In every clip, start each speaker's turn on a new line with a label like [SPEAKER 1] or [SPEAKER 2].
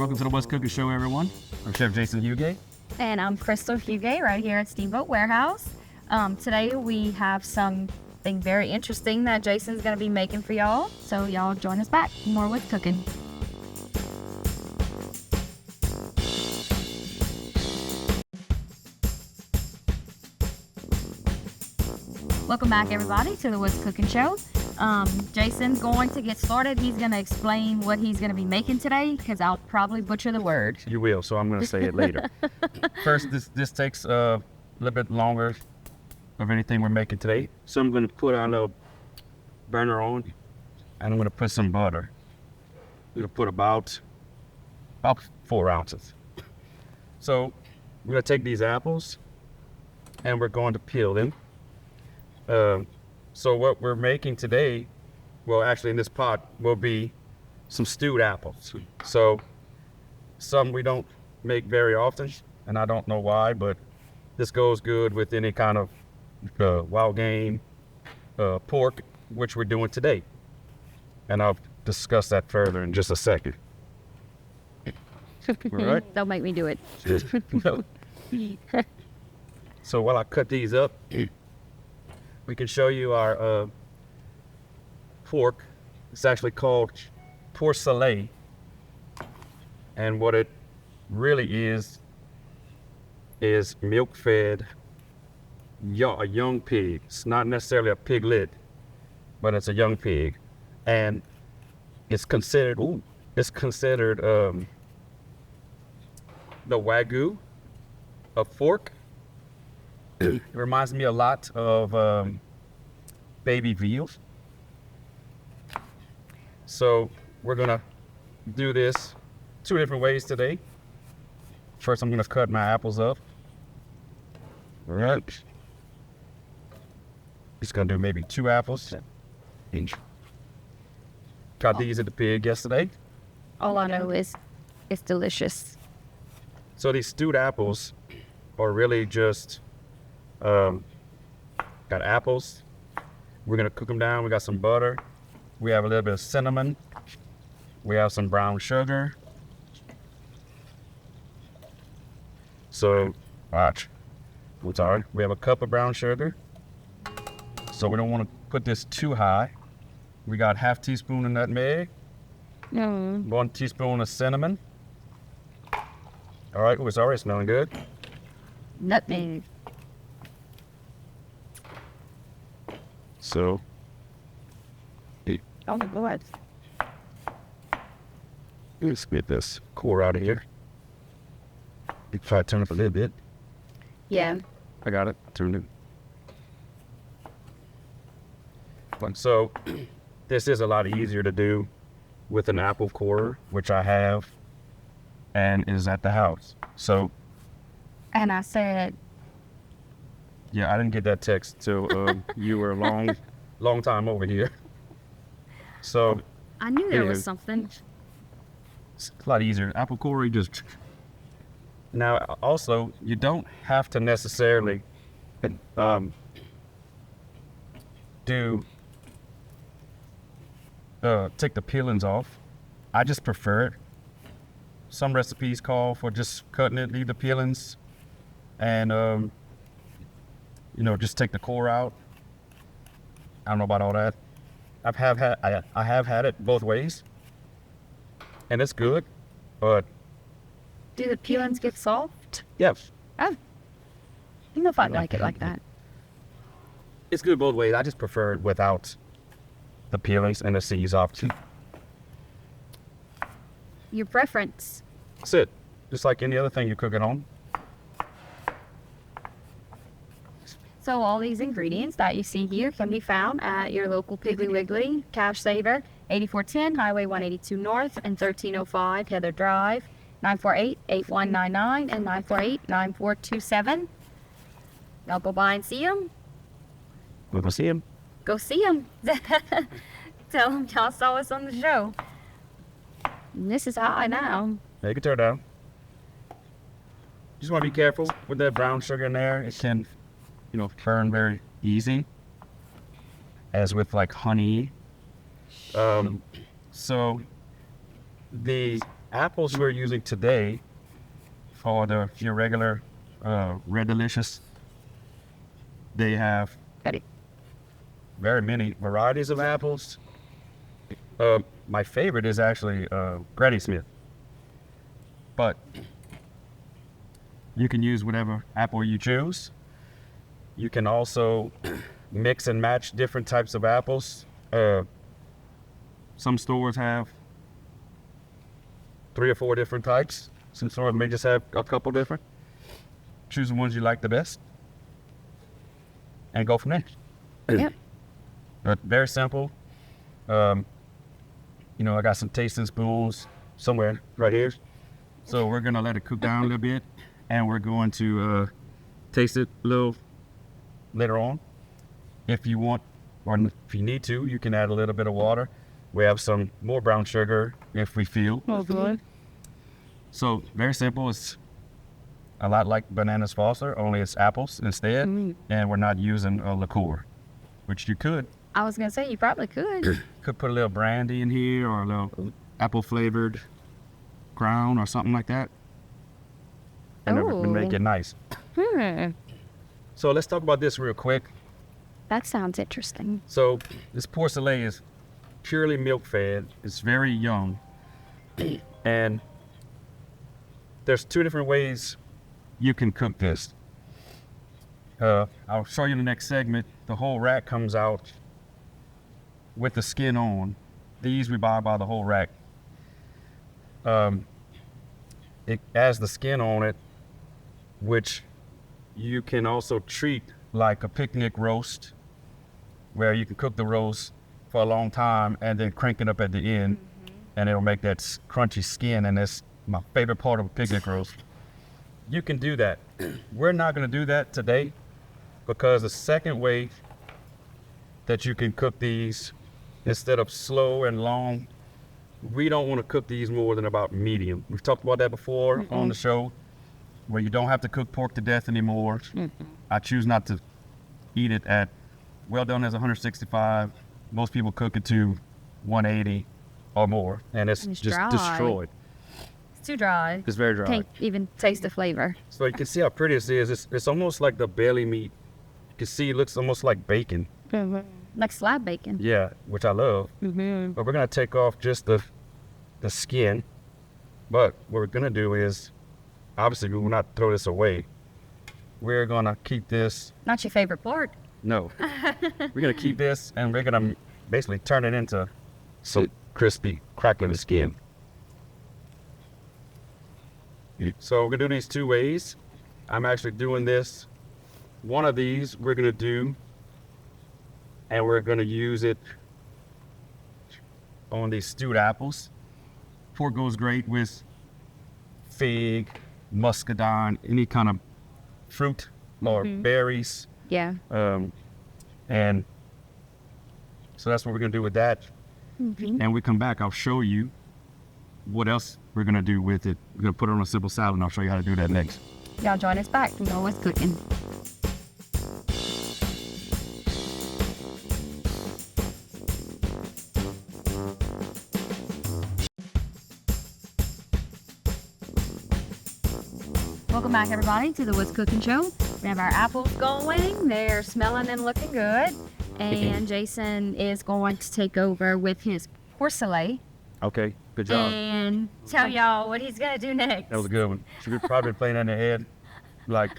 [SPEAKER 1] Welcome to the What's Cooking Show, everyone. I'm Chef Jason Hugay.
[SPEAKER 2] And I'm Crystal Hugay right here at Steamboat Warehouse. Today we have something very interesting that Jason's going to be making for y'all. So y'all join us back for more What's Cooking. Welcome back, everybody, to the What's Cooking Show. Jason's going to get started. He's going to explain what he's going to be making today because I'll probably butcher the word.
[SPEAKER 1] You will, so I'm going to say it later. First, this takes a little bit longer of anything we're making today. So I'm going to put our little burner on, and I'm going to put some butter. We're going to put about 4 ounces. So we're going to take these apples, and we're going to peel them. So what we're making today, well, actually in this pot, will be some stewed apples. So some we don't make very often, and I don't know why, but this goes good with any kind of wild game, pork, which we're doing today. And I'll discuss that further in just a second. All right?
[SPEAKER 2] Don't make me do it.
[SPEAKER 1] So while I cut these up, we can show you our pork. It's actually called Porcelet. And what it really is milk-fed a young pig. It's not necessarily a piglet, but it's a young pig. And it's considered the WAGYU of Pork. It reminds me a lot of baby veal. So we're gonna do this 2 different ways today. First, I'm gonna cut my apples up. All right. Just gonna do maybe 2 apples each. Got these at the pig yesterday.
[SPEAKER 2] All I know is it's delicious.
[SPEAKER 1] So these stewed apples are really just got apples. We're gonna cook them down. We got some butter. We have a little bit of cinnamon. We have some brown sugar. So, watch. Sorry. We have a cup of brown sugar. So we don't want to put this too high. We got 1/2 teaspoon of nutmeg. 1 teaspoon of cinnamon. All right. It's already smelling good.
[SPEAKER 2] Nutmeg.
[SPEAKER 1] So,
[SPEAKER 2] Oh, go ahead.
[SPEAKER 1] let's get this core out of here. You can try to turn up a little bit.
[SPEAKER 2] Yeah.
[SPEAKER 1] I got it. Turned it. So, this is a lot easier to do with an apple core, which I have, and is at the house. So,
[SPEAKER 2] And I said,
[SPEAKER 1] yeah, I didn't get that text till you were a long time over here. So
[SPEAKER 2] I knew there
[SPEAKER 1] Anywho.
[SPEAKER 2] was something.
[SPEAKER 1] it's a lot easier. Apple core, you just... Now, also, you don't have to necessarily take the peelings off. I just prefer it. Some recipes call for just cutting it, leave the peelings, and just take the core out. I don't know about all that. I have had it both ways, and it's good, but
[SPEAKER 2] Do the peelings get soft?
[SPEAKER 1] yeah,
[SPEAKER 2] Oh. I don't know if I'd like it like that.
[SPEAKER 1] it's good both ways. I just prefer it without the peelings and the seeds off too.
[SPEAKER 2] Your preference.
[SPEAKER 1] That's it. Just like any other thing you're cooking on.
[SPEAKER 2] So all these ingredients that you see here can be found at your local Piggly Wiggly, Cash Saver, 8410 Highway 182 North and 1305 Heather Drive, 948-8199 and 948-9427. Y'all go by and see them.
[SPEAKER 1] We'll go see him.
[SPEAKER 2] Go see them. Tell them y'all saw us on the show. And this is high now.
[SPEAKER 1] Make it turn down. Just want to be careful with that brown sugar in there. It can, burn very easy, as with like honey. So the apples we're using today for your regular Red Delicious, they have very many varieties of apples. My favorite is actually Granny Smith, but you can use whatever apple you choose. You can also mix and match different types of apples. Some stores have 3 or 4 different types. Some stores may just have a couple different. Choose the ones you like the best and go from there.
[SPEAKER 2] Yep.
[SPEAKER 1] But very simple. I got some tasting spoons somewhere right here. So we're gonna let it cook down a little bit, and we're going to taste it a little later on. If you want, or if you need to, you can add a little bit of water. We have some more brown sugar if we feel.
[SPEAKER 2] Oh, good.
[SPEAKER 1] So very simple. It's a lot like Bananas Foster, only it's apples instead, and we're not using a liqueur, which you could.
[SPEAKER 2] I was gonna say you probably could.
[SPEAKER 1] Could put a little brandy in here or a little apple flavored Crown or something like that, and it would make it nice. So let's talk about this real quick.
[SPEAKER 2] That sounds interesting.
[SPEAKER 1] So this Porcelet is purely milk fed. It's very young, and there's 2 different ways you can cook this. I'll show you in the next segment. The whole rack comes out with the skin on. These we buy by the whole rack. It has the skin on it, which you can also treat like a picnic roast, where you can cook the roast for a long time and then crank it up at the end, and it'll make that crunchy skin, and that's my favorite part of a picnic roast. You can do that. We're not going to do that today, because the second way that you can cook these, instead of slow and long, we don't want to cook these more than about medium. We've talked about that before on the show, where you don't have to cook pork to death anymore. I choose not to eat it at well done as 165. Most people cook it to 180 or more, and it's just
[SPEAKER 2] dry.
[SPEAKER 1] destroyed.
[SPEAKER 2] It's too dry.
[SPEAKER 1] It's very dry.
[SPEAKER 2] Can't even taste the flavor.
[SPEAKER 1] So you can see how pretty this is. It's almost like the belly meat. You can see it looks almost like bacon.
[SPEAKER 2] Like slab bacon.
[SPEAKER 1] Yeah, which I love. But we're gonna take off just the skin. But what we're gonna do is, obviously we will not throw this away. We're gonna keep this.
[SPEAKER 2] Not your favorite part.
[SPEAKER 1] No. We're gonna keep this, and we're gonna basically turn it into some crispy, crackling skin. So we're gonna do these 2 ways. I'm actually doing this. One of these we're gonna do, and we're gonna use it on these stewed apples. Pork goes great with fig, muscadine, any kind of fruit or berries.
[SPEAKER 2] Yeah.
[SPEAKER 1] And so that's what we're gonna do with that. And we come back, I'll show you what else we're gonna do with it. We're gonna put it on a simple salad, and I'll show you how to do that next.
[SPEAKER 2] Y'all join us back from Always Cooking. Welcome back, everybody, to the What's Cooking Show. We have our apples going. They're smelling and looking good. And Jason is going to take over with his Porcelet
[SPEAKER 1] Okay, good job.
[SPEAKER 2] and tell y'all what he's going to do next.
[SPEAKER 1] That was a good one. Should we probably play that in the head like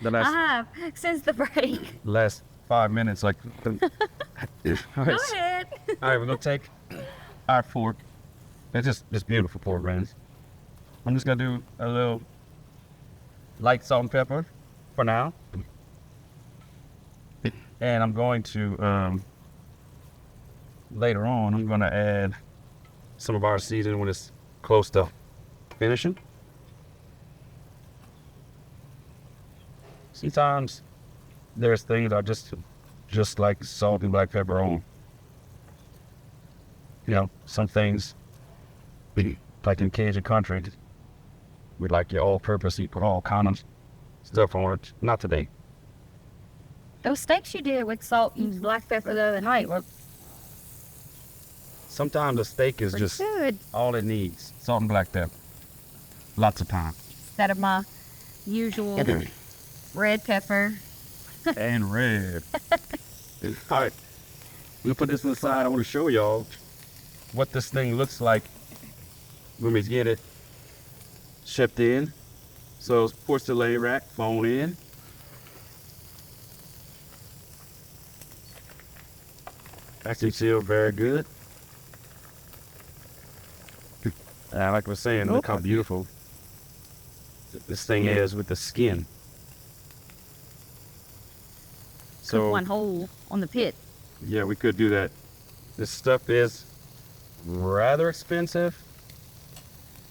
[SPEAKER 1] the
[SPEAKER 2] I have, since the break.
[SPEAKER 1] last 5 minutes, like. All right,
[SPEAKER 2] Go ahead.
[SPEAKER 1] all right, we're gonna take our pork. It's just this beautiful pork rinds. I'm just gonna do a little light salt and pepper for now, and I'm going to later on I'm gonna add some of our seasoning when it's close to finishing. Sometimes there's things I just like salt and black pepper on. Some things, like in Cajun country, we like your all-purpose, you put all kind of stuff on it. Not today.
[SPEAKER 2] Those steaks you did with salt and black pepper the other night were
[SPEAKER 1] Sometimes a steak is
[SPEAKER 2] Pretty
[SPEAKER 1] just
[SPEAKER 2] good.
[SPEAKER 1] all it needs. Salt and black pepper. Lots of time.
[SPEAKER 2] Instead of my usual red pepper.
[SPEAKER 1] And red. All right. We'll put this on the side. I want to show y'all what this thing looks like when we get it shipped in. So it's porcelain rack, phone in. Actually sealed very good. Like I was saying, look how beautiful this thing is with the skin.
[SPEAKER 2] Cook one hole on the pit.
[SPEAKER 1] Yeah, we could do that. This stuff is rather expensive.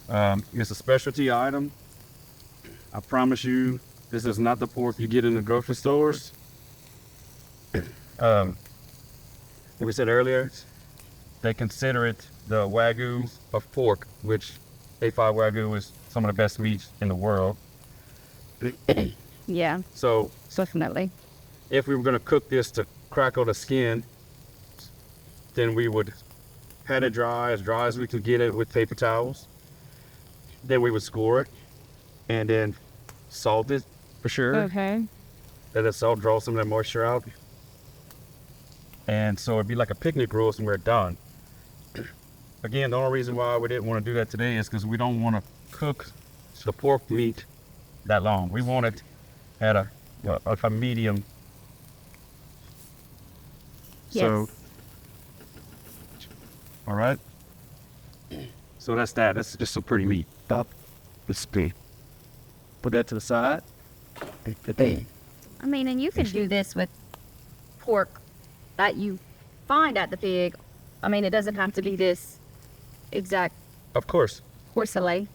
[SPEAKER 1] It's a specialty item. I promise you, this is not the pork you get in the grocery stores. Like we said earlier, they consider it the WAGYU of pork, which A5 WAGYU is some of the best meats in the world.
[SPEAKER 2] Yeah,
[SPEAKER 1] So
[SPEAKER 2] definitely.
[SPEAKER 1] if we were going to cook this to crackle the skin, then we would pat it dry as we could get it with paper towels. Then we would score it and then salt it for sure.
[SPEAKER 2] Okay.
[SPEAKER 1] Let the salt draw some of that moisture out. And so it'd be like a picnic roast and we're done. Again, the only reason why we didn't want to do that today is because we don't want to cook the pork meat that long. We want it at a medium.
[SPEAKER 2] Yes.
[SPEAKER 1] So, all right. So that's that. That's just some pretty meat. Let's see. Put that to the side.
[SPEAKER 2] I mean, and you could do this with pork that you find at the pig. I mean, it doesn't have to be this exact
[SPEAKER 1] Of course.
[SPEAKER 2] porcelet.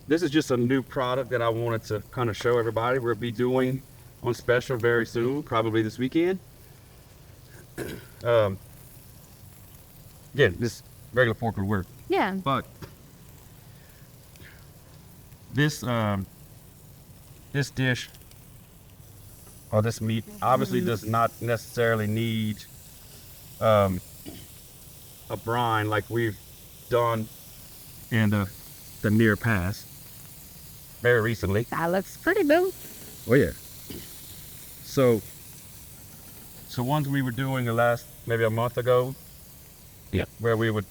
[SPEAKER 1] This is just a new product that I wanted to kind of show everybody. We'll be doing on special very soon, probably this weekend. Again, this regular pork would work,
[SPEAKER 2] Yeah.
[SPEAKER 1] but this this dish or this meat obviously does not necessarily need a brine like we've done in the near past, very recently.
[SPEAKER 2] That looks pretty, boo.
[SPEAKER 1] Oh yeah. So ones we were doing the last maybe a month ago. Yeah. Where we would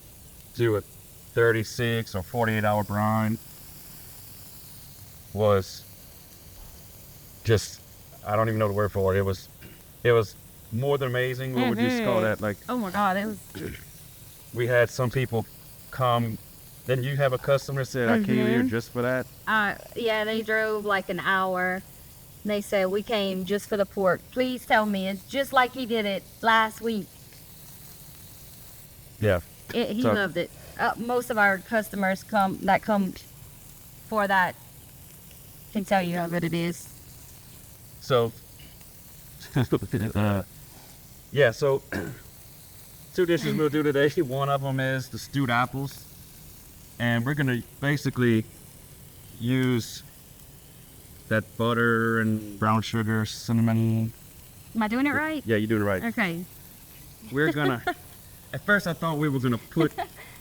[SPEAKER 1] do a 36 or 48-hour brine was just, I don't even know the word for it. It was more than amazing. What would you call that? Like,
[SPEAKER 2] Oh my God, it was.
[SPEAKER 1] we had some people come. Then you have a customer said, I came here just for that.
[SPEAKER 2] Yeah, they drove like an hour. They said, we came just for the pork. Please tell me it's just like he did it last week.
[SPEAKER 1] Yeah.
[SPEAKER 2] He
[SPEAKER 1] So-
[SPEAKER 2] loved it. Most of our customers come for that can tell you how good it is.
[SPEAKER 1] So, yeah, so 2 dishes we'll do today. One of them is the stewed apples. And we're going to basically use that butter and brown sugar, cinnamon.
[SPEAKER 2] Am I doing it right?
[SPEAKER 1] Yeah, you're doing it right.
[SPEAKER 2] Okay.
[SPEAKER 1] We're going to, at first I thought we were going to put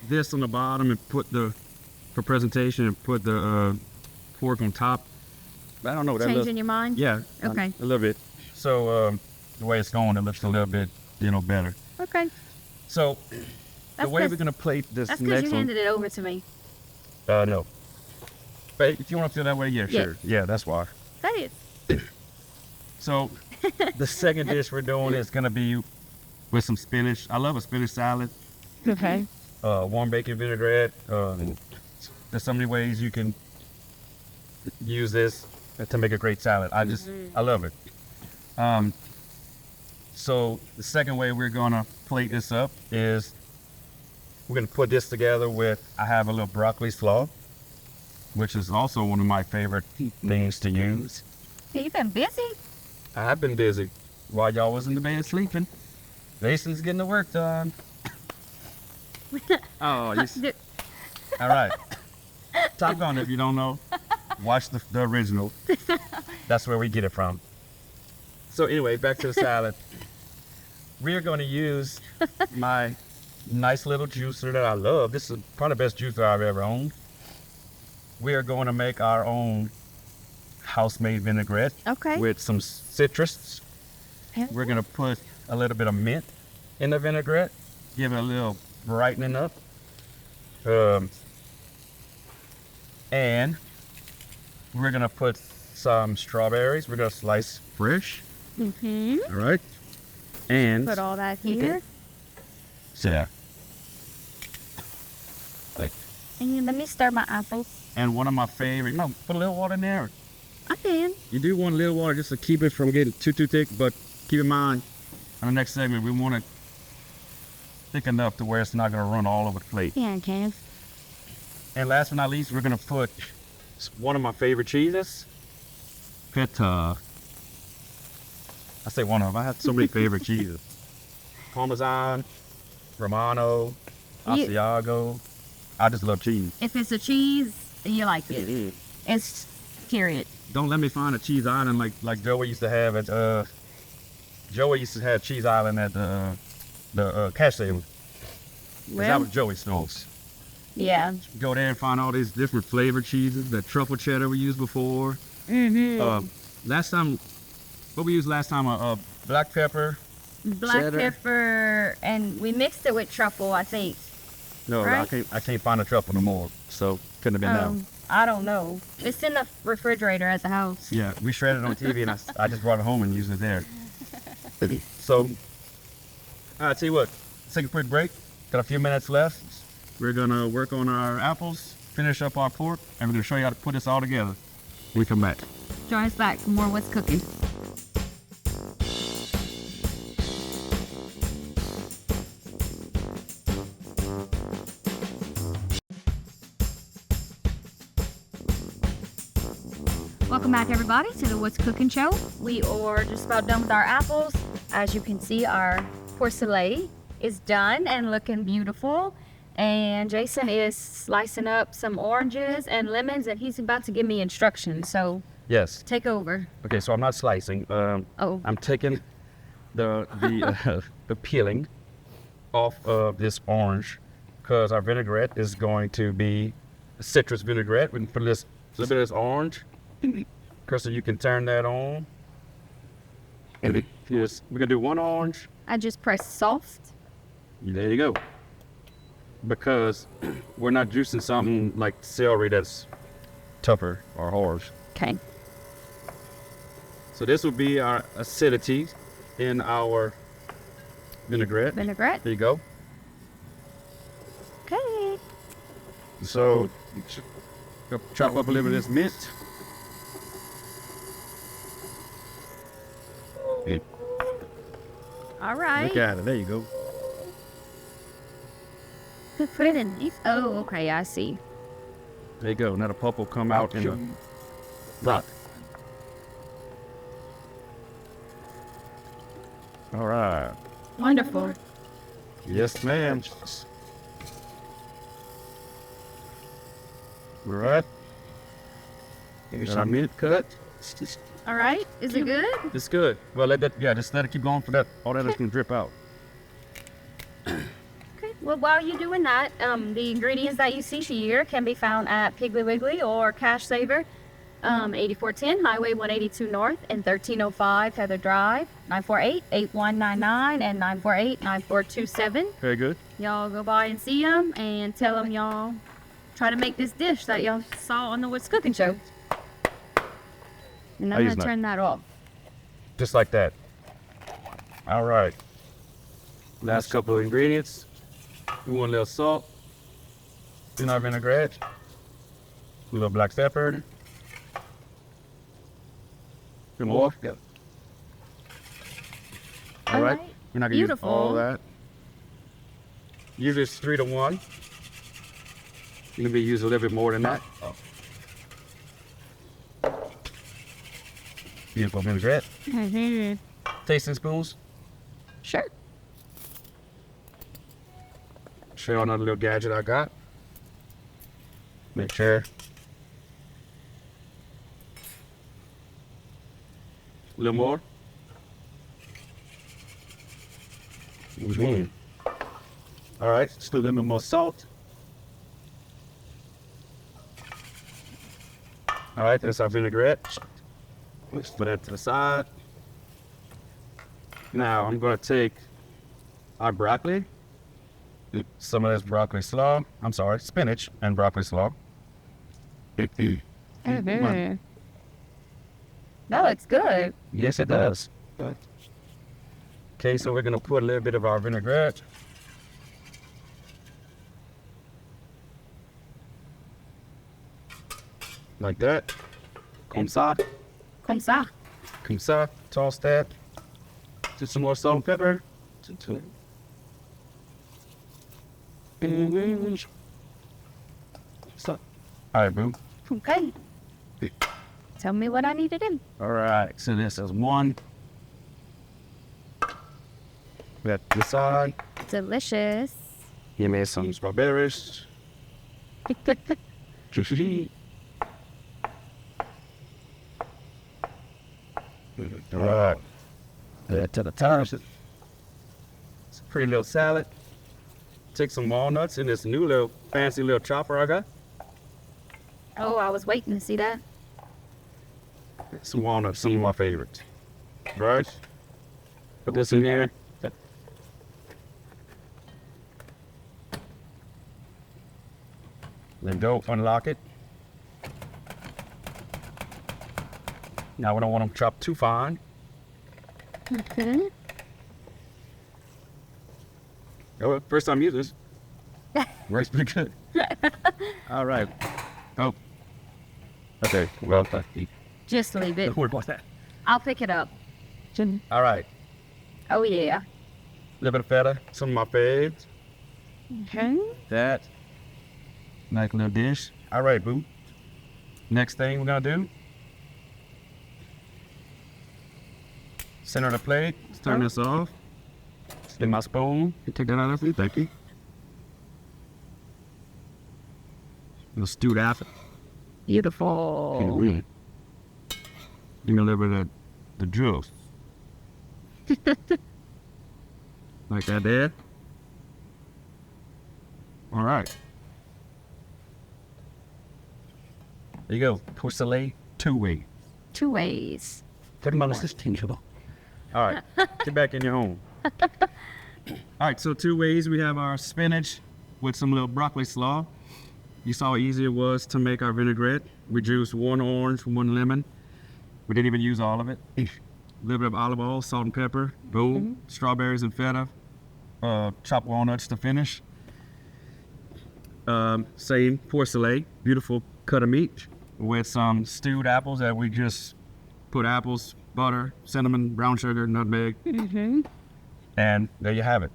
[SPEAKER 1] this on the bottom and for presentation and put the pork on top. I don't know.
[SPEAKER 2] Changing your mind?
[SPEAKER 1] Yeah.
[SPEAKER 2] Okay.
[SPEAKER 1] A little bit. So the way it's going, it looks a little bit, better.
[SPEAKER 2] Okay.
[SPEAKER 1] So the way
[SPEAKER 2] 'cause-
[SPEAKER 1] we're going to plate this
[SPEAKER 2] That's because
[SPEAKER 1] next
[SPEAKER 2] you
[SPEAKER 1] one.
[SPEAKER 2] handed it over to me.
[SPEAKER 1] No. But if you want to feel that way, yeah,
[SPEAKER 2] Yeah.
[SPEAKER 1] sure. Yeah, that's why.
[SPEAKER 2] That is.
[SPEAKER 1] So the second dish we're doing is going to be with some spinach. I love a spinach salad.
[SPEAKER 2] Okay.
[SPEAKER 1] Warm bacon vinaigrette. There's so many ways you can use this to make a great salad. I love it. So the second way we're going to plate this up is we're going to put this together with, I have a little broccoli slaw, which is also one of my favorite things to use.
[SPEAKER 2] You've been busy.
[SPEAKER 1] I've been busy while y'all was in the bed sleeping. Jason's getting the work done. Oh, you all right. Top Gun, if you don't know, watch the original. That's where we get it from. So anyway, back to the salad. We are going to use my nice little juicer that I love. This is probably the best juicer I've ever owned. We are going to make our own house-made vinaigrette
[SPEAKER 2] Okay.
[SPEAKER 1] with some citrus. We're going to put a little bit of mint in the vinaigrette, give it a little brightening up. And we're going to put some strawberries. We're going to slice fresh.
[SPEAKER 2] Mm-hmm.
[SPEAKER 1] All right. And
[SPEAKER 2] Put all that here.
[SPEAKER 1] yeah.
[SPEAKER 2] And let me stir my apples.
[SPEAKER 1] And one of my favorite, no, put a little water in there.
[SPEAKER 2] I can.
[SPEAKER 1] You do want a little water just to keep it from getting too thick, but keep in mind, on the next segment, we want it thick enough to where it's not going to run all over the plate.
[SPEAKER 2] Yeah, I can.
[SPEAKER 1] And last but not least, we're going to put one of my favorite cheeses, feta. I say one of them. I have so many favorite cheeses. Parmesan, Romano, Asiago. I just love cheese.
[SPEAKER 2] If it's a cheese, you like it. It's period.
[SPEAKER 1] Don't let me find a cheese island like Joey used to have at Joey used to have cheese island at the cash table. That was Joey's stores.
[SPEAKER 2] Yeah.
[SPEAKER 1] Go there and find all these different flavored cheeses. The truffle cheddar we used before.
[SPEAKER 2] Mm-hmm.
[SPEAKER 1] Last time, what we used last time? Black pepper.
[SPEAKER 2] Black
[SPEAKER 1] cheddar.
[SPEAKER 2] pepper, and we mixed it with truffle, I think.
[SPEAKER 1] No,
[SPEAKER 2] Right?
[SPEAKER 1] I can't find the truffle no more. So couldn't have been that.
[SPEAKER 2] I don't know. It's in the refrigerator at the house.
[SPEAKER 1] Yeah, we shredded it on TV, and I just brought it home and used it there. So, I tell you what, let's take a quick break. Got a few minutes left. We're gonna work on our apples, finish up our pork, and we're gonna show you how to put this all together when we come back.
[SPEAKER 2] Join us back for more What's Cooking. Welcome back, everybody, to the What's Cooking show. We are just about done with our apples. As you can see, our porcelet is done and looking beautiful. And Jason is slicing up some oranges and lemons, and he's about to give me instructions. So
[SPEAKER 1] Yes.
[SPEAKER 2] take over.
[SPEAKER 1] Okay, so I'm not slicing.
[SPEAKER 2] Oh,
[SPEAKER 1] I'm taking the peeling off of this orange because our vinaigrette is going to be a citrus vinaigrette. We can put this a little bit of this orange. Crystal, you can turn that on. And we're gonna do one orange.
[SPEAKER 2] I just pressed soft.
[SPEAKER 1] There you go. Because we're not juicing something like celery that's tougher or hard.
[SPEAKER 2] Okay.
[SPEAKER 1] So this will be our acidity in our vinaigrette.
[SPEAKER 2] Vinaigrette.
[SPEAKER 1] There you go.
[SPEAKER 2] Okay.
[SPEAKER 1] So chop up a little bit of this mint.
[SPEAKER 2] All right.
[SPEAKER 1] Look at it. There you go.
[SPEAKER 2] Put it in these. Oh, okay. I see.
[SPEAKER 1] There you go. Now the pulp will come out in the pot. All right.
[SPEAKER 2] Wonderful.
[SPEAKER 1] Yes, ma'am. All right. Got our mint cut.
[SPEAKER 2] All right. Is it good?
[SPEAKER 1] It's good. Well, just let it keep going for that. All that is gonna drip out.
[SPEAKER 2] Okay. Well, while you're doing that, the ingredients that you see here can be found at Piggly Wiggly or Cash Saver, 8410 Highway 182 North and 1305 Heather Drive, 948-8199 and 948-9427.
[SPEAKER 1] Very good.
[SPEAKER 2] Y'all go by and see them and tell them y'all try to make this dish that y'all saw on the What's Cooking show. And I'm
[SPEAKER 1] use
[SPEAKER 2] gonna
[SPEAKER 1] my-
[SPEAKER 2] turn that off.
[SPEAKER 1] Just like that. All right. Last couple of ingredients. We want a little salt in our vinaigrette. A little black pepper. Some more. Yep. All right. We're not gonna use all
[SPEAKER 2] Beautiful.
[SPEAKER 1] that. Usually it's 3 to 1. You can use a little bit more than that. Beautiful vinaigrette.
[SPEAKER 2] Mm-hmm.
[SPEAKER 1] Tasting spoons.
[SPEAKER 2] Sure.
[SPEAKER 1] Show you another little gadget I got. Make sure. A little more. All right, just a little more salt. All right, there's our vinaigrette. Let's put that to the side. Now I'm gonna take our broccoli, some of this broccoli slaw. I'm sorry, spinach and broccoli slaw.
[SPEAKER 2] That looks good.
[SPEAKER 1] Yes, it does. Okay, so we're gonna put a little bit of our vinaigrette. Like that. Comme ça.
[SPEAKER 2] Comme ça.
[SPEAKER 1] Comme ça. Toss that. Just some more salt and pepper. All right, boo.
[SPEAKER 2] Okay. Tell me what I need to do.
[SPEAKER 1] All right, so this is one. That the side.
[SPEAKER 2] Delicious.
[SPEAKER 1] You made some strawberries. All right. That to the top. It's a pretty little salad. Take some walnuts in this new little fancy little chopper I got.
[SPEAKER 2] Oh, I was waiting to see that.
[SPEAKER 1] Some walnuts, some of my favorites. Right? Put this in here. Then go unlock it. Now we don't want them chopped too fine.
[SPEAKER 2] Okay.
[SPEAKER 1] Oh, first time using this. Works pretty good. All right. Oh. Okay. Well,
[SPEAKER 2] Just leave it.
[SPEAKER 1] don't worry about that.
[SPEAKER 2] I'll pick it up.
[SPEAKER 1] All right.
[SPEAKER 2] Oh, yeah.
[SPEAKER 1] A little bit of feta. Some of my faves.
[SPEAKER 2] Okay.
[SPEAKER 1] That. Nice little dish. All right, boo. Next thing we're gonna do. Center the plate. Let's turn this off. Get my spoon. Take that out of it. Thank you. Little stewed apple.
[SPEAKER 2] Beautiful.
[SPEAKER 1] Give me a little bit of the juice. Like that there. All right. There you go. Porcelet 2-way.
[SPEAKER 2] 2 ways.
[SPEAKER 1] Put them on the system. All right. Get back in your home. All right. So 2 ways. We have our spinach with some little broccoli slaw. You saw how easy it was to make our vinaigrette. We juiced 1 orange, 1 lemon. We didn't even use all of it. A little bit of olive oil, salt and pepper. Boom. Strawberries and feta. Chopped walnuts to finish. Same porcelet. Beautiful cut of meat with some stewed apples that we just put apples, butter, cinnamon, brown sugar, nutmeg. And there you have it.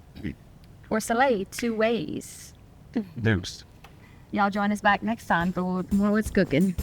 [SPEAKER 2] Porcelet 2 ways.
[SPEAKER 1] Deuced.
[SPEAKER 2] Y'all join us back next time for more What's Cooking.